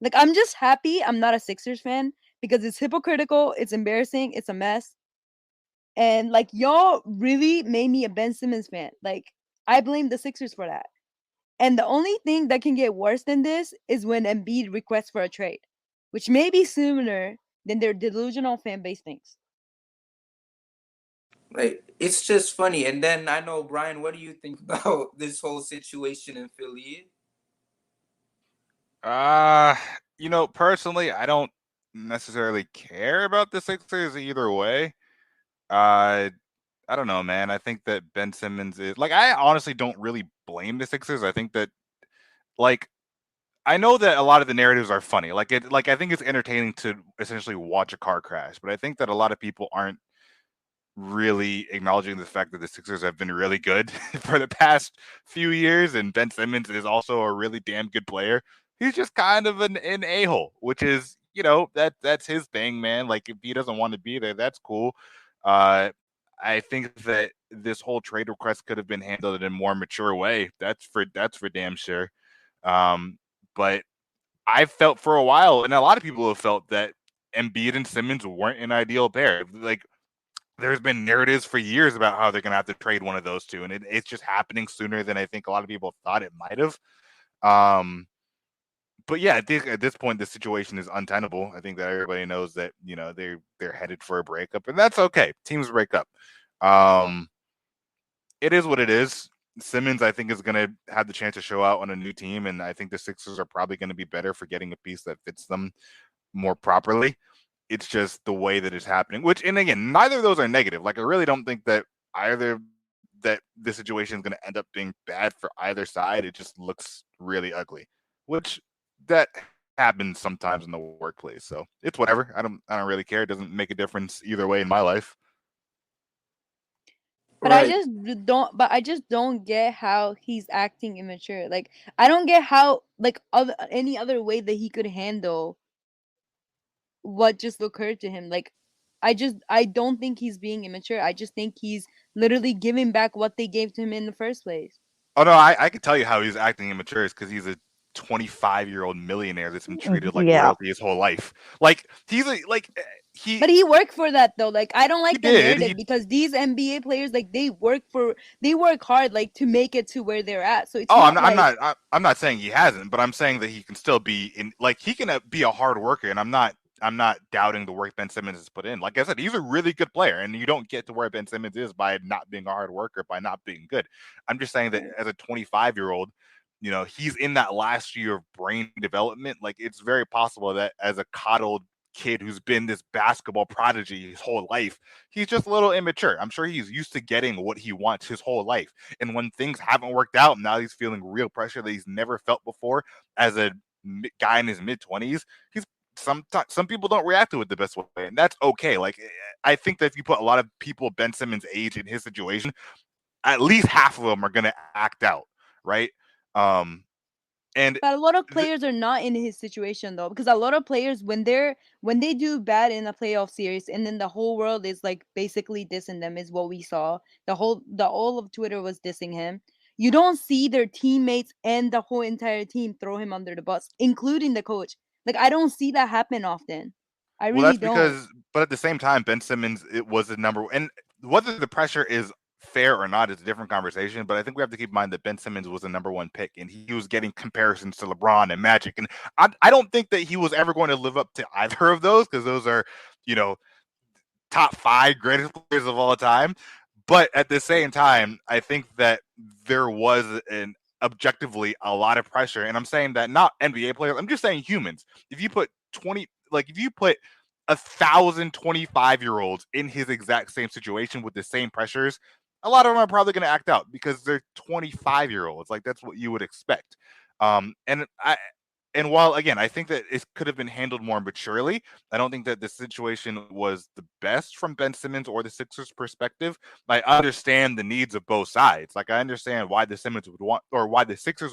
Like, I'm just happy I'm not a Sixers fan because it's hypocritical, it's embarrassing, it's a mess. And like, y'all really made me a Ben Simmons fan. Like, I blame the Sixers for that. And the only thing that can get worse than this is when Embiid requests for a trade, which may be sooner than their delusional fan base thinks. Like, it's just funny. And then I know, Brian, what do you think about this whole situation in Philly? Uh, personally, I don't necessarily care about the Sixers either way. Uh, I don't know, man. I think that Ben Simmons is like, I honestly don't really blame the Sixers. I think that like, I know that a lot of the narratives are funny. Like I think it's entertaining to essentially watch a car crash, but I think that a lot of people aren't really acknowledging the fact that the Sixers have been really good for the past few years, and Ben Simmons is also a really damn good player. He's just kind of an a-hole, which is, that's his thing, man. Like, if he doesn't want to be there, that's cool. I think that this whole trade request could have been handled in a more mature way. That's for damn sure. But I felt for a while, and a lot of people have felt, that Embiid and Simmons weren't an ideal pair. Like, there's been narratives for years about how they're going to have to trade one of those two, and it's just happening sooner than I think a lot of people thought it might have. But yeah, at this point, the situation is untenable. I think that everybody knows that, they're headed for a breakup, and that's okay. Teams break up. It is what it is. Simmons, I think, is going to have the chance to show out on a new team, and I think the Sixers are probably going to be better for getting a piece that fits them more properly. It's just the way that it's happening, which, and again, neither of those are negative. Like, I really don't think that either that the situation is going to end up being bad for either side. It just looks really ugly, which that happens sometimes in the workplace. So it's whatever. I don't really care. It doesn't make a difference either way in my life. But Right. I just don't get how he's acting immature. Like, I don't get how, like, any other way that he could handle what just occurred to him. Like, I don't think he's being immature. I just think he's literally giving back what they gave to him in the first place. Oh no, I can tell you how he's acting immature is because he's a 25-year-old millionaire that's been treated like Yeah. royalty his whole life. Like, But he worked for that though. Like, I don't like the did. narrative because these NBA players, like, they work hard, like, to make it to where they're at. So it's Oh, not like I'm not saying he hasn't, but I'm saying that he can still be in. Like, he can be a hard worker, and I'm not doubting the work Ben Simmons has put in. Like I said, he's a really good player, and you don't get to where Ben Simmons is by not being a hard worker, by not being good. I'm just saying that as a 25-year-old, he's in that last year of brain development. Like, it's very possible that as a coddled kid who's been this basketball prodigy his whole life, he's just a little immature. I'm sure he's used to getting what he wants his whole life. And when things haven't worked out, now he's feeling real pressure that he's never felt before as a guy in his mid-20s. He's some people don't react to it the best way, and that's okay. Like, I think that if you put a lot of people Ben Simmons' age in his situation, at least half of them are going to act out, right? And But a lot of players are not in his situation though, because a lot of players, when they do bad in a playoff series, and then the whole world is like basically dissing them, is what we saw. All of Twitter was dissing him. You don't see their teammates and the whole entire team throw him under the bus, including the coach. Like, I don't see that happen often. I well, really that's don't. because, but at the same time, Ben Simmons, it was the number, and whether the pressure is fair or not is a different conversation. But I think we have to keep in mind that Ben Simmons was the number one pick, and he was getting comparisons to LeBron and Magic, and I don't think that he was ever going to live up to either of those, because those are, top 5 greatest players of all time. But at the same time, I think that there was an objectively a lot of pressure, and I'm saying that not NBA players. I'm just saying humans. If you put 1,000 25-year-olds in his exact same situation with the same pressures, a lot of them are probably going to act out because they're 25-year-olds. Like, that's what you would expect. And while, again, I think that it could have been handled more maturely, I don't think that the situation was the best from Ben Simmons or the Sixers' perspective. I understand the needs of both sides. Like, I understand why the Sixers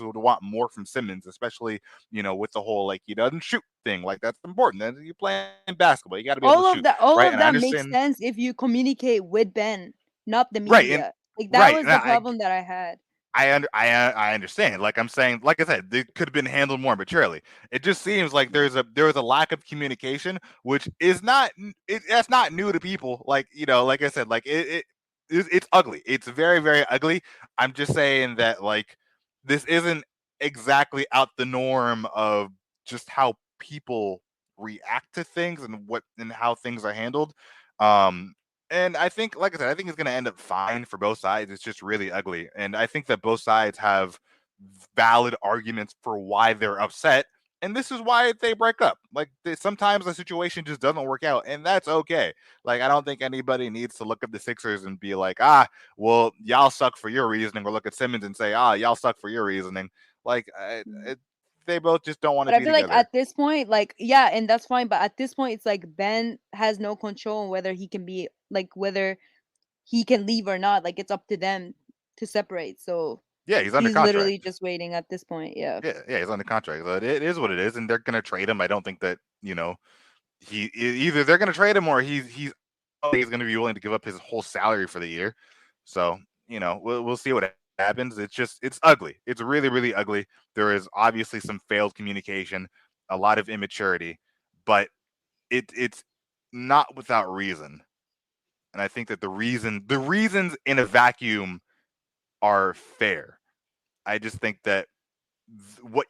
would want more from Simmons, especially, with the whole, like, he doesn't shoot thing. Like, that's important. And you're playing basketball, you got to be able to shoot, All right? of And I that makes understand, sense if you communicate with Ben, not the right? And media. Like, that right, was and the problem that I had. I understand. Like, I'm saying, like I said, it could have been handled more maturely. It just seems like there was a lack of communication, which is that's not new to people. Like, like I said, like it's ugly. It's very, very ugly. I'm just saying that, like, this isn't exactly out the norm of just how people react to things and how things are handled. And I think, like I said, I think it's going to end up fine for both sides. It's just really ugly. And I think that both sides have valid arguments for why they're upset. And this is why they break up. Like, sometimes the situation just doesn't work out, and that's okay. Like, I don't think anybody needs to look at the Sixers and be like, well, y'all suck for your reasoning, or look at Simmons and say, y'all suck for your reasoning. Like they both just don't want to But I be feel like together. at this point, like, yeah, and that's fine. But at this point, it's like Ben has no control on whether he can be like whether he can leave or not. Like, it's up to them to separate. So Yeah, he's under he's contract. literally just waiting at this point. Yeah. Yeah, he's under contract. So it is what it is, and they're gonna trade him. I don't think that either they're gonna trade him or he's gonna be willing to give up his whole salary for the year. So we'll see what happens. It's ugly. It's really really ugly. There is obviously some failed communication, a lot of immaturity, but it's not without reason. And I think that the reasons in a vacuum are fair. I just think that what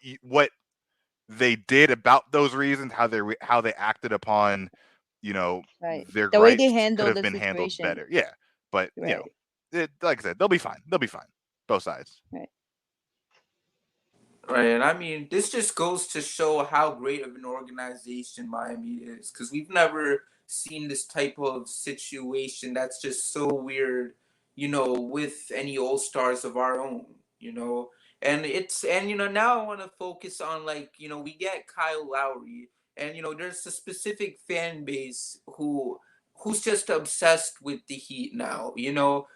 they did about those reasons, how they acted upon, Right. their The way they gripes could handle have the been handled situation. better. Yeah, but Right. like I said, they'll be fine. They'll be fine. Both sides. Right. Right, and I mean, this just goes to show how great of an organization Miami is, because we've never seen this type of situation that's just so weird, with any All Stars of our own, and now I want to focus on, like, we get Kyle Lowry, and there's a specific fan base who's just obsessed with the Heat now,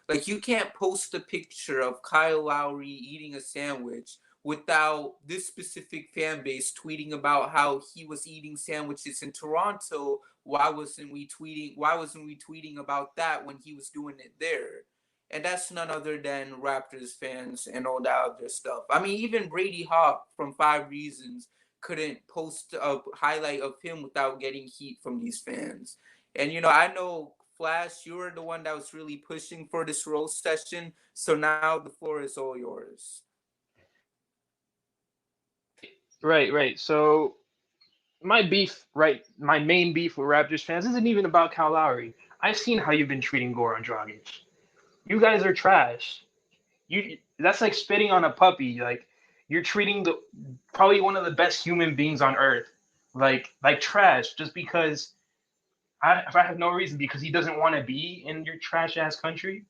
like you can't post a picture of Kyle Lowry eating a sandwich without this specific fan base tweeting about how he was eating sandwiches in Toronto. Why wasn't we tweeting about that when he was doing it there? And that's none other than Raptors fans and all that other stuff. I mean, even Brady Hawk from Five Reasons couldn't post a highlight of him without getting heat from these fans. And I know, Flash, you were the one that was really pushing for this roast session. So now the floor is all yours. Right. So my main beef with Raptors fans isn't even about Kyle Lowry. I've seen how you've been treating Goran Dragic. You guys are trash. That's like spitting on a puppy. Like, you're treating the probably one of the best human beings on earth like trash just because I have no reason, because he doesn't want to be in your trash ass country.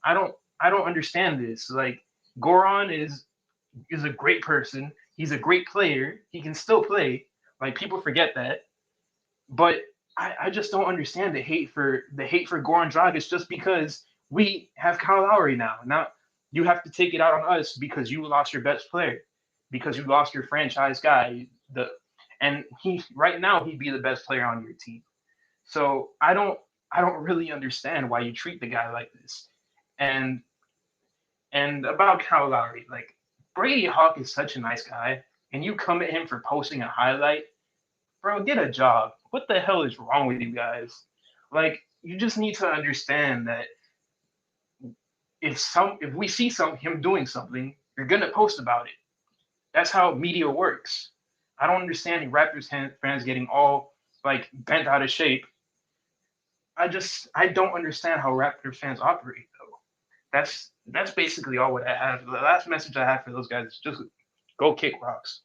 I don't understand this. Like, Goran is a great person. He's a great player. He can still play. Like, people forget that. But I just don't understand the hate for Goran Dragic just because we have Kyle Lowry now. Now you have to take it out on us because you lost your best player, because you lost your franchise guy. And he right now he'd be the best player on your team. So I don't really understand why you treat the guy like this. And and about Kyle Lowry, like, Brady Hawk is such a nice guy, and you come at him for posting a highlight. Bro, get a job. What the hell is wrong with you guys? Like, you just need to understand that if we see him doing something, you're gonna post about it. That's how media works. I don't understand Raptors fans getting all like bent out of shape. I don't understand how Raptors fans operate though. That's basically all what I have. The last message I have for those guys is just go kick rocks.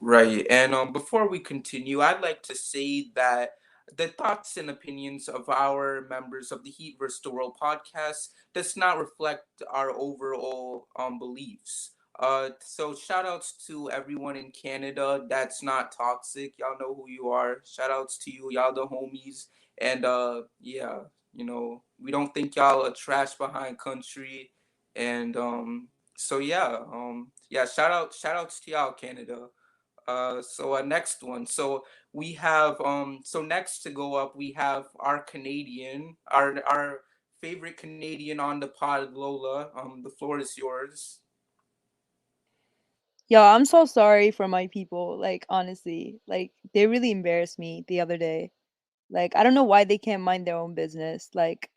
Right. And before we continue, I'd like to say that the thoughts and opinions of our members of the Heat vs. the World podcast does not reflect our overall beliefs. So shout outs to everyone in Canada that's not toxic. Y'all know who you are. Shout outs to you, y'all the homies. And yeah, we don't think y'all a trash behind country. And so yeah, shout outs to y'all, Canada. So next one. So we have so next to go up we have our Canadian, our favorite Canadian on the pod, Lola. The floor is yours. Yo, I'm so sorry for my people. Like, honestly, like, they really embarrassed me the other day. Like, I don't know why they can't mind their own business. Like,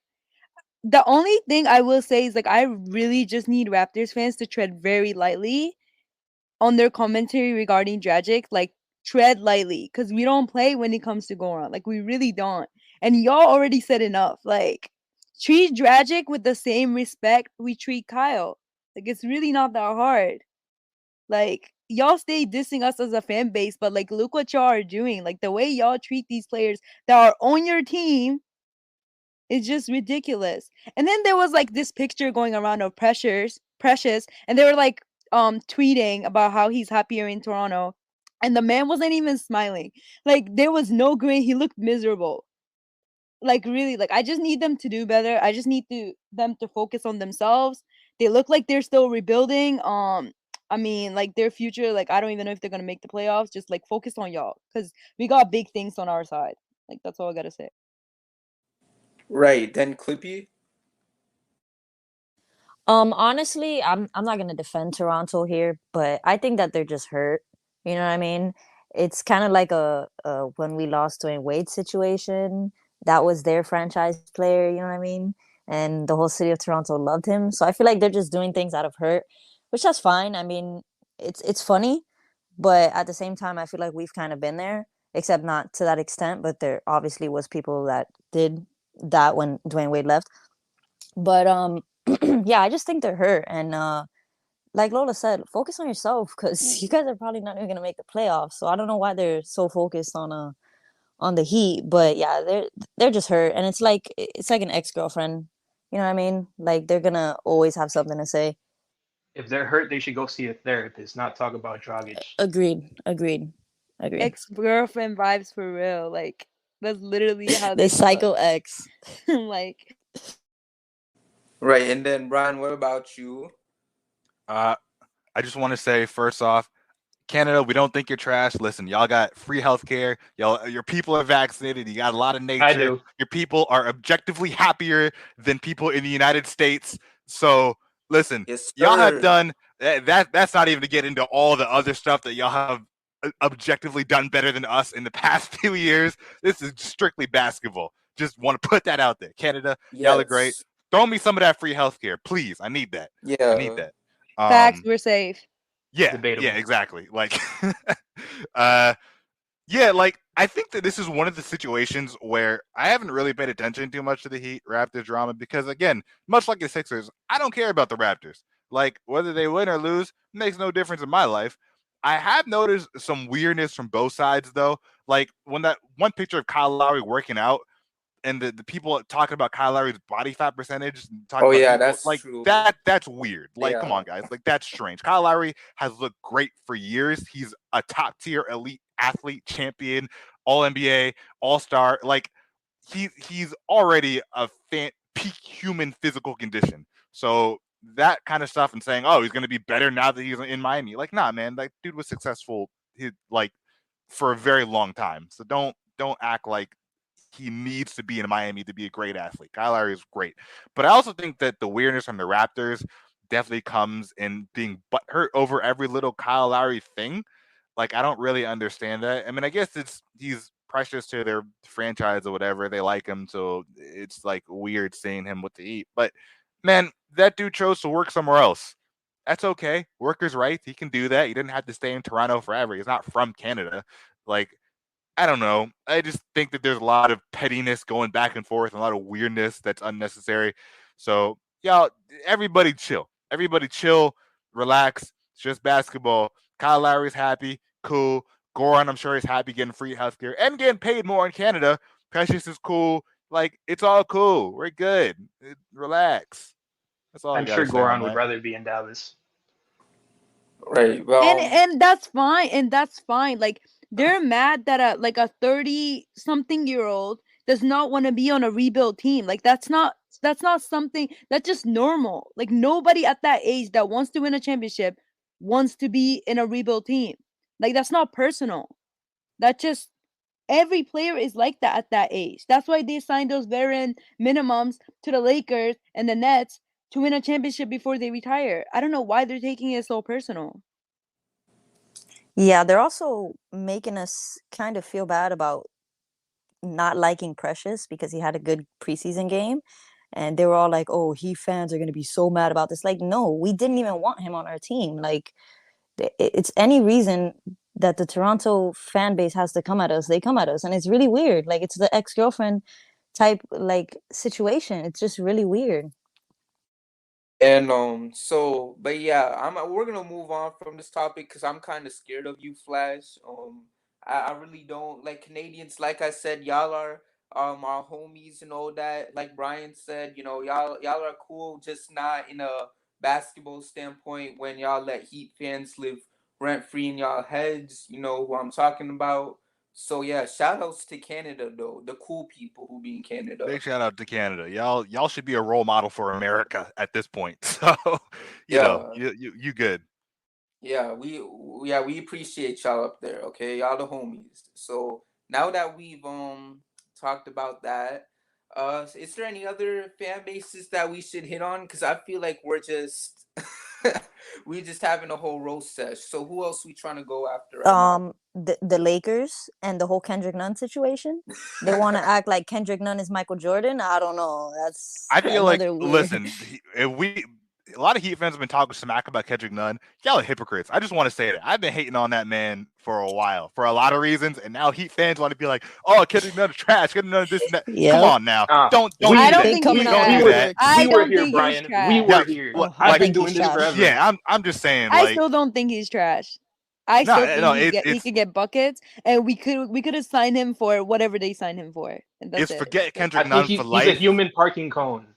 the only thing I will say is, like, I really just need Raptors fans to tread very lightly on their commentary regarding Dragic. Like, tread lightly, because we don't play when it comes to Goran. Like, we really don't. And y'all already said enough. Like, treat Dragic with the same respect we treat Kyle. Like, it's really not that hard. Like, y'all stay dissing us as a fan base, but like, look what y'all are doing. Like, the way y'all treat these players that are on your team is just ridiculous. And then there was like this picture going around of Precious, and they were like tweeting about how he's happier in Toronto, and the man wasn't even smiling. Like there was no grin. He looked miserable. Like really, like I just need them to do better. I just need them to focus on themselves. They look like they're still rebuilding. I mean, like their future, like I don't even know if they're gonna make the playoffs. Just like focus on y'all, because we got big things on our side. Like that's all I gotta say. Right. Then Clippy. Honestly, I'm not gonna defend Toronto here, but I think that they're just hurt. You know what I mean? It's kind of like a when we lost Dwayne Wade situation. That was their franchise player. You know what I mean? And the whole city of Toronto loved him. So I feel like they're just doing things out of hurt, which that's fine. I mean, it's funny, but at the same time, I feel like we've kind of been there, except not to that extent. But there obviously was people that did that when Dwayne Wade left. But yeah, I just think they're hurt. And like Lola said, focus on yourself because you guys are probably not even gonna make the playoffs. So I don't know why they're so focused on the Heat. But yeah, they're just hurt, and it's like an ex girlfriend. You know what I mean? Like they're gonna always have something to say. If they're hurt, they should go see a therapist, not talk about Dragic. Agreed. Agreed. Agreed. Ex girlfriend vibes for real. Like that's literally how The they look. psycho ex. Like Right. And then Brian, what about you? I just want to say first off, Canada, we don't think you're trash. Listen, y'all got free healthcare. Y'all, your people are vaccinated. You got a lot of I nature. do. Your people are objectively happier than people in the United States. So, listen, Yes, y'all have sir. done that. That's not even to get into all the other stuff that y'all have objectively done better than us in the past few years. This is strictly basketball. Just want to put that out there. Canada, y'all are great. Yes. Throw me some of that free healthcare, please. I need that. I need Yeah. that. facts, Um, we're safe. yeah, Debatable. exactly. Like, uh, yeah, like I think that this is one of the situations where I haven't really paid attention too much to the Heat Raptors drama because, again, much like the Sixers, I don't care about the Raptors. Like whether they win or lose makes no difference in my life. I have noticed some weirdness from both sides though. Like when that one picture of Kyle Lowry working out and the people talking about Kyle Lowry's body fat percentage, talking Oh about yeah, people that's like true. that's weird. Like, come Yeah. on, guys, like that's strange. Kyle Lowry has looked great for years. He's a top tier elite athlete, champion, All NBA, All Star. Like he's already a peak human physical condition. So that kind of stuff and saying, oh, he's going to be better now that he's in Miami. Like, nah, man, that dude was successful. Like for a very long time. So don't act like he needs to be in Miami to be a great athlete. Kyle Lowry is great. But I also think that the weirdness from the Raptors definitely comes in being butthurt over every little Kyle Lowry thing. Like I don't really understand that. I mean, I guess he's precious to their franchise or whatever. They like him, so it's like weird seeing him with the Heat. But man, that dude chose to work somewhere else. That's okay. Workers' rights. He can do that. He didn't have to stay in Toronto forever. He's not from Canada. Like I don't know. I just think that there's a lot of pettiness going back and forth, and a lot of weirdness that's unnecessary. So, y'all, everybody chill. Everybody chill, relax. It's just basketball. Kyle Lowry's happy, cool. Goran, I'm sure he's happy getting free healthcare and getting paid more in Canada. Precious is cool. Like, it's all cool. We're good. Relax. That's all I I'm got to sure say on Goran would that. rather be in Dallas. Right. And that's fine, and that's fine. Like they're mad that a 30 something year old does not want to be on a rebuild team. Like that's not something that's just normal. Like nobody at that age that wants to win a championship wants to be in a rebuild team. Like that's not personal. That just every player is like that at that age. That's why they signed those veteran minimums to the Lakers and the Nets to win a championship before they retire. I don't know why they're taking it so personal. Yeah, they're also making us kind of feel bad about not liking Precious because he had a good preseason game. And they were all like, oh, Heat fans are going to be so mad about this. Like, no, we didn't even want him on our team. Like, it's any reason that the Toronto fan base has to come at us, they come at us. And it's really weird. Like, it's the ex girlfriend type, like, situation. It's just really weird. And so but yeah, we're gonna move on from this topic because I'm kind of scared of you, Flash. I really don't like Canadians. Like I said, y'all are our homies and all that. Like Brian said, y'all are cool, just not in a basketball standpoint when y'all let Heat fans live rent free in y'all heads. You know who I'm talking about. So yeah, shout outs to Canada though, the cool people who be in Canada. Big shout out to Canada. Y'all should be a role model for America at this point. So, Yeah, you good. we appreciate y'all up there. Okay, y'all the homies. So now that we've talked about that, is there any other fan bases that we should hit on? Because I feel like we're just we just having a whole roast sesh. So who else we trying to go after right now? The Lakers and the whole Kendrick Nunn situation. They want to act like Kendrick Nunn is Michael Jordan. I don't know. That's I feel like, another weird. listen, a lot of Heat fans have been talking smack about Kendrick Nunn. Y'all are hypocrites. I just want to say that I've been hating on that man for a while for a lot of reasons, and now Heat fans want to be like, "Oh, Kendrick Nunn is trash. Kendrick Nunn is this and that." Come Yep. on now, don't We- do I don't that. think coming he's out Don't do trash. that. I we were don't here, think he's Brian. We trash. were here. Oh, I I've been think doing he's this trash. forever. Yeah, I'm just saying, I like, still don't think he's trash. I no, still think no, he it's could get buckets, and we could have signed him for whatever they signed him for, and that's it's it. forget I Kendrick think Nunn for he's a life. human parking cone.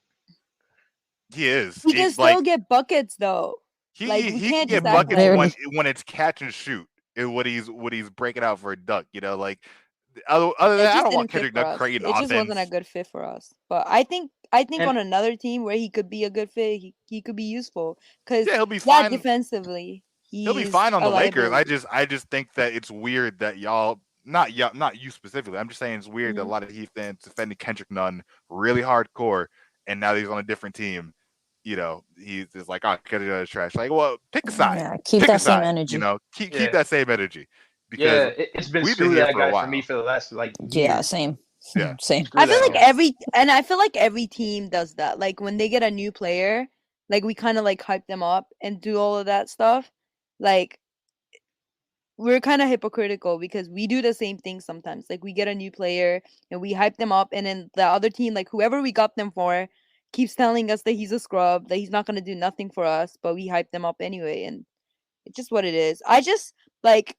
He is. He can It's still like get buckets though. Like we he can can't get just act buckets like when it's catch and shoot. What he's breaking out for a dunk. Like other than it that, I just don't want didn't fit Kendrick for Nunn us. creating It just wasn't a offense. good fit for us. But I think And on another team where he could be a good fit, he could be useful. Because Yeah, he'll be fine. defensively, He'll be he's fine on a the Lakers. liability. I just think that it's weird that y'all not you specifically. I'm just saying it's weird that a Mhm. lot of Heat fans defended Kendrick Nunn really hardcore, and now that he's on a different team. He's just like, oh, Kendrick Nunn is trash. Like, well, pick a side. Yeah, keep Pick a that same side. energy. Keep yeah, that same energy because it's been we've been screw here that for a guy for me while. for the last like Yeah, years. same. Yeah. Same. Screw that guy. I feel like every team does that. Like when they get a new player, like we kind of like hype them up and do all of that stuff. Like we're kind of hypocritical because we do the same thing sometimes. Like we get a new player and we hype them up, and then the other team, like whoever we got them for, keeps telling us that he's a scrub, that he's not gonna do nothing for us, but we hype them up anyway, and it's just what it is. Like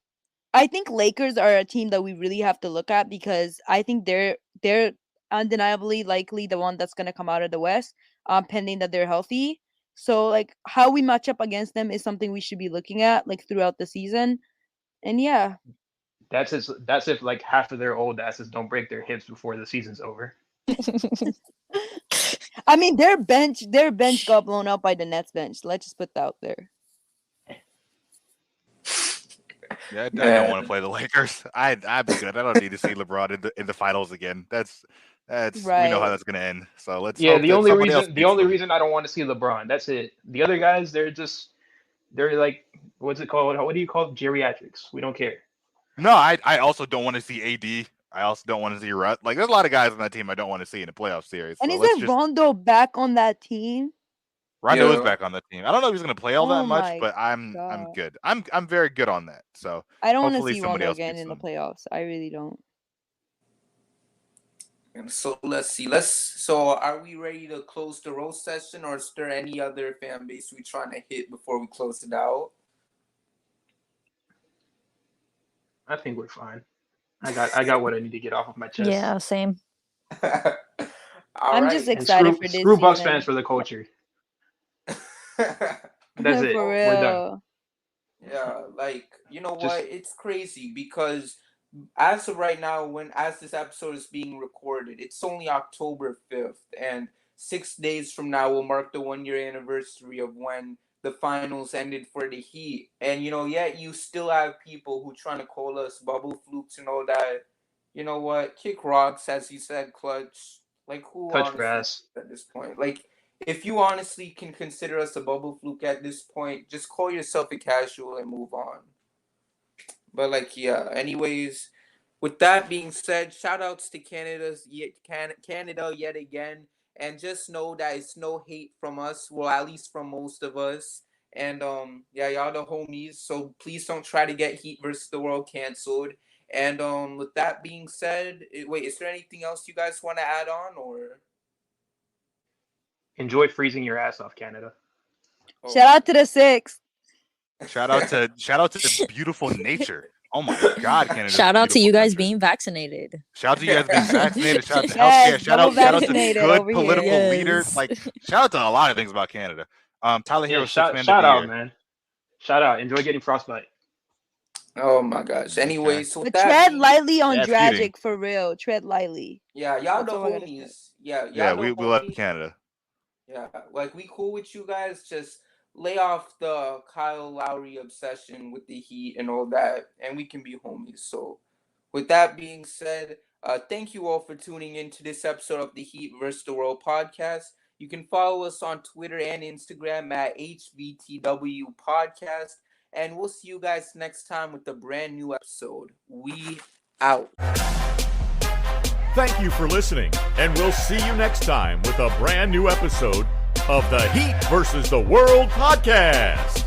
I think Lakers are a team that we really have to look at because I think they're undeniably likely the one that's gonna come out of the West, pending that they're healthy. So like how we match up against them is something we should be looking at like throughout the season. And yeah, That's if like half of their old asses don't break their hips before the season's over. I mean their bench got blown up by the Nets bench. Let's just put that out there. Yeah, I don't Man. want to play the Lakers. I'm good. I don't need to see LeBron in the finals again. That's we know how Right. that's gonna end. So let's Yeah, hope that somebody else the beats only them. reason I don't want to see LeBron. That's it. The other guys, they're like what's it called? What do you call it? Geriatrics? We don't care. No, I also don't want to see AD. I also don't want to see Rut. Like there's a lot of guys on that team I don't want to see in a playoff series. And So let's isn't just Rondo back on that team? Rondo is Yeah. back on the team. I don't know if he's gonna play all that Oh much, my but I'm god. good. I'm very good on that. So I don't want to hopefully see somebody Rondo else again beats in the them. playoffs. I really don't. And so let's see. So are we ready to close the roast session, or is there any other fan base we trying to hit before we close it out? I think we're fine. I got what I need to get off of my chest. Yeah, same. All I'm just right. And excited for this screw Bucks season. fans for the culture. That's For it. Oh, We're done. real. yeah, like you know Just what? It's crazy because as of right now, as this episode is being recorded, it's only October 5th, and 6 days from now will mark the 1 year anniversary of when the finals ended for the Heat. And yet you still have people who trying to call us bubble flukes and all that. You know what? Kick rocks, as you said, Clutch. Like who touch honestly grass. at this point? Like if you honestly can consider us a bubble fluke at this point, just call yourself a casual and move on. But like yeah, anyways, with that being said, shout outs to Canada yet again, and just know that it's no hate from us, well at least from most of us. And yeah, y'all the homies, so please don't try to get Heat versus the World canceled. And with that being said, wait, is there anything else you guys want to add on or Enjoy freezing your ass off, Canada. oh, Shout out to the Six. Shout out to beautiful nature. Oh my God, Canada's Shout a out to beautiful you guys country. being vaccinated. Shout out to you guys being vaccinated. Shout out to Yes, healthcare. Shout double out to vaccinated good over here. political Yes. leaders. Like shout out to a lot of things about Canada. Tyler Yeah, Hero, sixth man of shout the out, year. man. Shout out. Enjoy getting frostbite. Oh my gosh. Anyway, Okay. so with But that tread being, lightly on That's heating. Dragic for real. Tread lightly. yeah, y'all That's the all I gotta say. homies. Yeah, Yeah, y'all the we love homies. Canada. Yeah, like we cool with you guys. Just lay off the Kyle Lowry obsession with the Heat and all that, and we can be homies. So, with that being said, thank you all for tuning in to this episode of the Heat vs. the World podcast. You can follow us on Twitter and Instagram at HVTW Podcast, and we'll see you guys next time with a brand new episode. We out. Thank you for listening, and we'll see you next time with a brand new episode of the Heat versus the World podcast.